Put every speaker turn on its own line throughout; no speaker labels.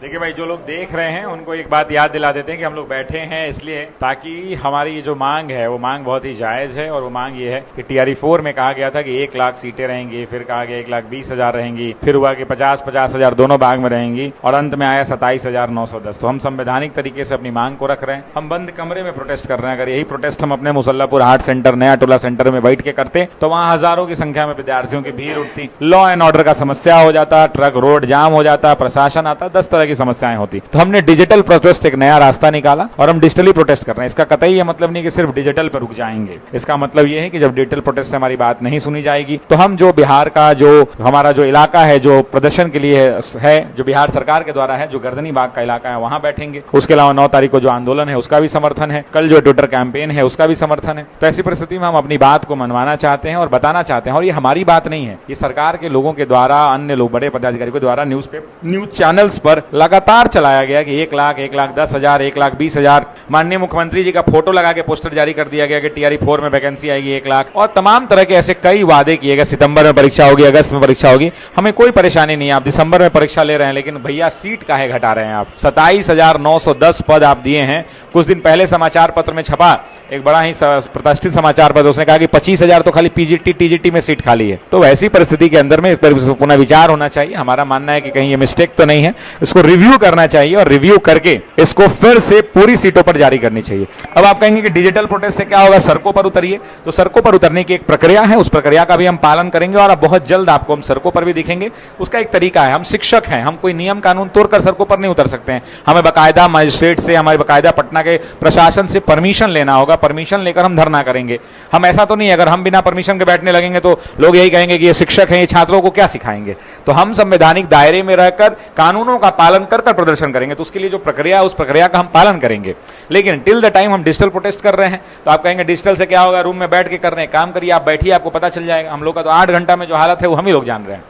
देखिए भाई, जो लोग देख रहे हैं उनको एक बात याद दिला देते हैं कि हम लोग बैठे हैं इसलिए ताकि हमारी ये जो मांग है वो मांग बहुत ही जायज है। और वो मांग ये है कि TRE-4 में कहा गया था कि 1 लाख सीटें रहेंगी, फिर कहा गया 1,20,000 रहेंगी, फिर हुआ कि 50,000 दोनों भाग में रहेंगी और अंत में आया 27,910। तो हम संवैधानिक तरीके से अपनी मांग को रख रहे हैं। हम बंद कमरे में प्रोटेस्ट कर रहे हैं। अगर यही प्रोटेस्ट हम अपने मुसल्लापुर हाट सेंटर, नया टोला सेंटर में बैठ के करते तो वहां हजारों की संख्या में विद्यार्थियों की भीड़ उठती, लॉ एंड ऑर्डर का समस्या हो जाता, ट्रक रोड जाम हो जाता, प्रशासन आता, 10 तरह की समस्याएं होती। तो हमने डिजिटल प्रोटेस्ट एक नया रास्ता निकाला और हम डिजिटली प्रोटेस्ट कर रहे हैं। इसका कतई ये मतलब नहीं कि सिर्फ डिजिटल पर रुक जाएंगे। इसका मतलब ये है कि जब डिजिटल प्रोटेस्ट से हमारी बात नहीं सुनी जाएगी तो हम जो बिहार का जो हमारा जो इलाका है जो प्रदर्शन के लिए है, जो बिहार सरकार के द्वारा है, जो गर्दनी बाग का इलाका है, वहां बैठेंगे। उसके अलावा 9 तारीख को जो आंदोलन है उसका भी समर्थन है, कल जो ट्विटर कैंपेन है उसका भी समर्थन है। तो ऐसी परिस्थिति में हम अपनी बात को मनवाना चाहते हैं और बताना चाहते हैं। और ये हमारी बात नहीं है, ये सरकार के लोगों के द्वारा, अन्य लोग, बड़े पदाधिकारियों के द्वारा न्यूज चैनल्स पर लगातार चलाया गया कि 1 लाख, 1,10,000, 1,20,000। माननीय मुख्यमंत्री जी का फोटो लगा के पोस्टर जारी कर दिया गया कि TRE-4 में वैकेंसी आएगी 1 लाख, और तमाम तरह के ऐसे कई वादे किए गए। सितंबर में परीक्षा होगी, अगस्त में परीक्षा होगी, हमें कोई परेशानी नहीं है। आप दिसंबर में परीक्षा ले रहे हैं, लेकिन भैया सीट काहे घटा रहे हैं आप? 27,910 पद आप दिए हैं। कुछ दिन पहले समाचार पत्र में छपा एक बड़ा ही प्रतिष्ठित समाचार पत्र, उसने कहा कि 25,000 तो खाली PGT TGT में सीट खाली है। तो ऐसी परिस्थिति के अंदर में पुनः विचार होना चाहिए। हमारा मानना है कि कहीं ये मिस्टेक तो नहीं है, इसको रिव्यू करना चाहिए और रिव्यू करके इसको फिर से पूरी सीटों पर जारी करनी चाहिए। अब आप कहेंगे कि डिजिटल प्रोटेस्ट से क्या होगा, सड़कों पर उतरिए। तो सड़कों पर उतरने की एक प्रक्रिया है, उस प्रक्रिया का भी हम पालन करेंगे और अब बहुत जल्द आपको हम सड़कों पर भी दिखेंगे। उसका एक तरीका है, हम शिक्षक हैं, हम कोई नियम कानून तोड़कर सड़कों पर नहीं उतर सकते हैं। हमें बाकायदा मजिस्ट्रेट से, हमारे बाकायदा पटना के प्रशासन से परमिशन लेना होगा। परमिशन लेकर हम धरना करेंगे। हम ऐसा तो नहीं, अगर हम बिना परमिशन के बैठने लगेंगे तो लोग यही कहेंगे कि ये शिक्षक हैं, ये छात्रों को क्या सिखाएंगे। तो हम संवैधानिक दायरे में रहकर कानूनों का पालन कर प्रदर्शन करेंगे। तो उसके लिए जो प्रक्रिया है उस प्रक्रिया का हम पालन करेंगे। लेकिन टिल द टाइम हम डिजिटल प्रोटेस्ट कर रहे हैं तो आप कहेंगे डिजिटल से क्या होगा, रूम में बैठ के कर रहे हैं। काम करिए, आप बैठिए, आपको पता चल जाएगा। हम लोग का तो 8 घंटा में जो हालत है वो हम ही लोग जान रहे हैं।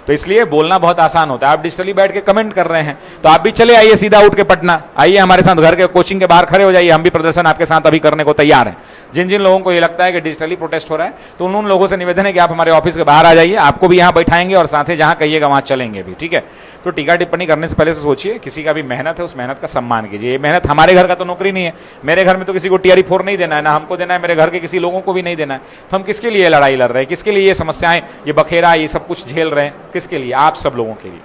तो इसलिए बोलना बहुत आसान होता है। आप डिजिटली बैठ के कमेंट कर रहे हैं तो आप भी चले आइए, सीधा उठ के पटना आइए, हमारे साथ घर के कोचिंग के बाहर खड़े हो जाइए। हम भी प्रदर्शन आपके साथ अभी करने को तैयार हैं। जिन जिन लोगों को ये लगता है कि डिजिटली प्रोटेस्ट हो रहा है तो उन लोगों से निवेदन है कि आप हमारे ऑफिस के बाहर आ जाइए, आपको भी यहाँ बैठाएंगे और साथ ही जहां कहिएगा वहां चलेंगे भी, ठीक है। तो टीका टिप्पणी करने से पहले से सोचिए, किसी का भी मेहनत है, उस मेहनत का सम्मान कीजिए। ये मेहनत हमारे घर का तो नौकरी नहीं है। मेरे घर में तो किसी को TRE-4 नहीं देना है, ना हमको देना है, मेरे घर के किसी लोगों को भी नहीं देना है। तो हम किसके लिए लड़ाई लड़ रहे हैं, किसके लिए ये समस्याएं, ये बखेरा, ये सब कुछ झेल रहे हैं, किसके लिए? आप सब लोगों के लिए।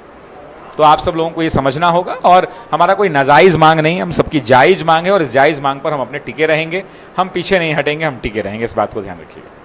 तो आप सब लोगों को ये समझना होगा। और हमारा कोई नाजायज मांग नहीं है, हम सबकी जायज मांग है और इस जायज मांग पर हम अपने टिके रहेंगे। हम पीछे नहीं हटेंगे, हम टिके रहेंगे। इस बात को ध्यान रखिएगा।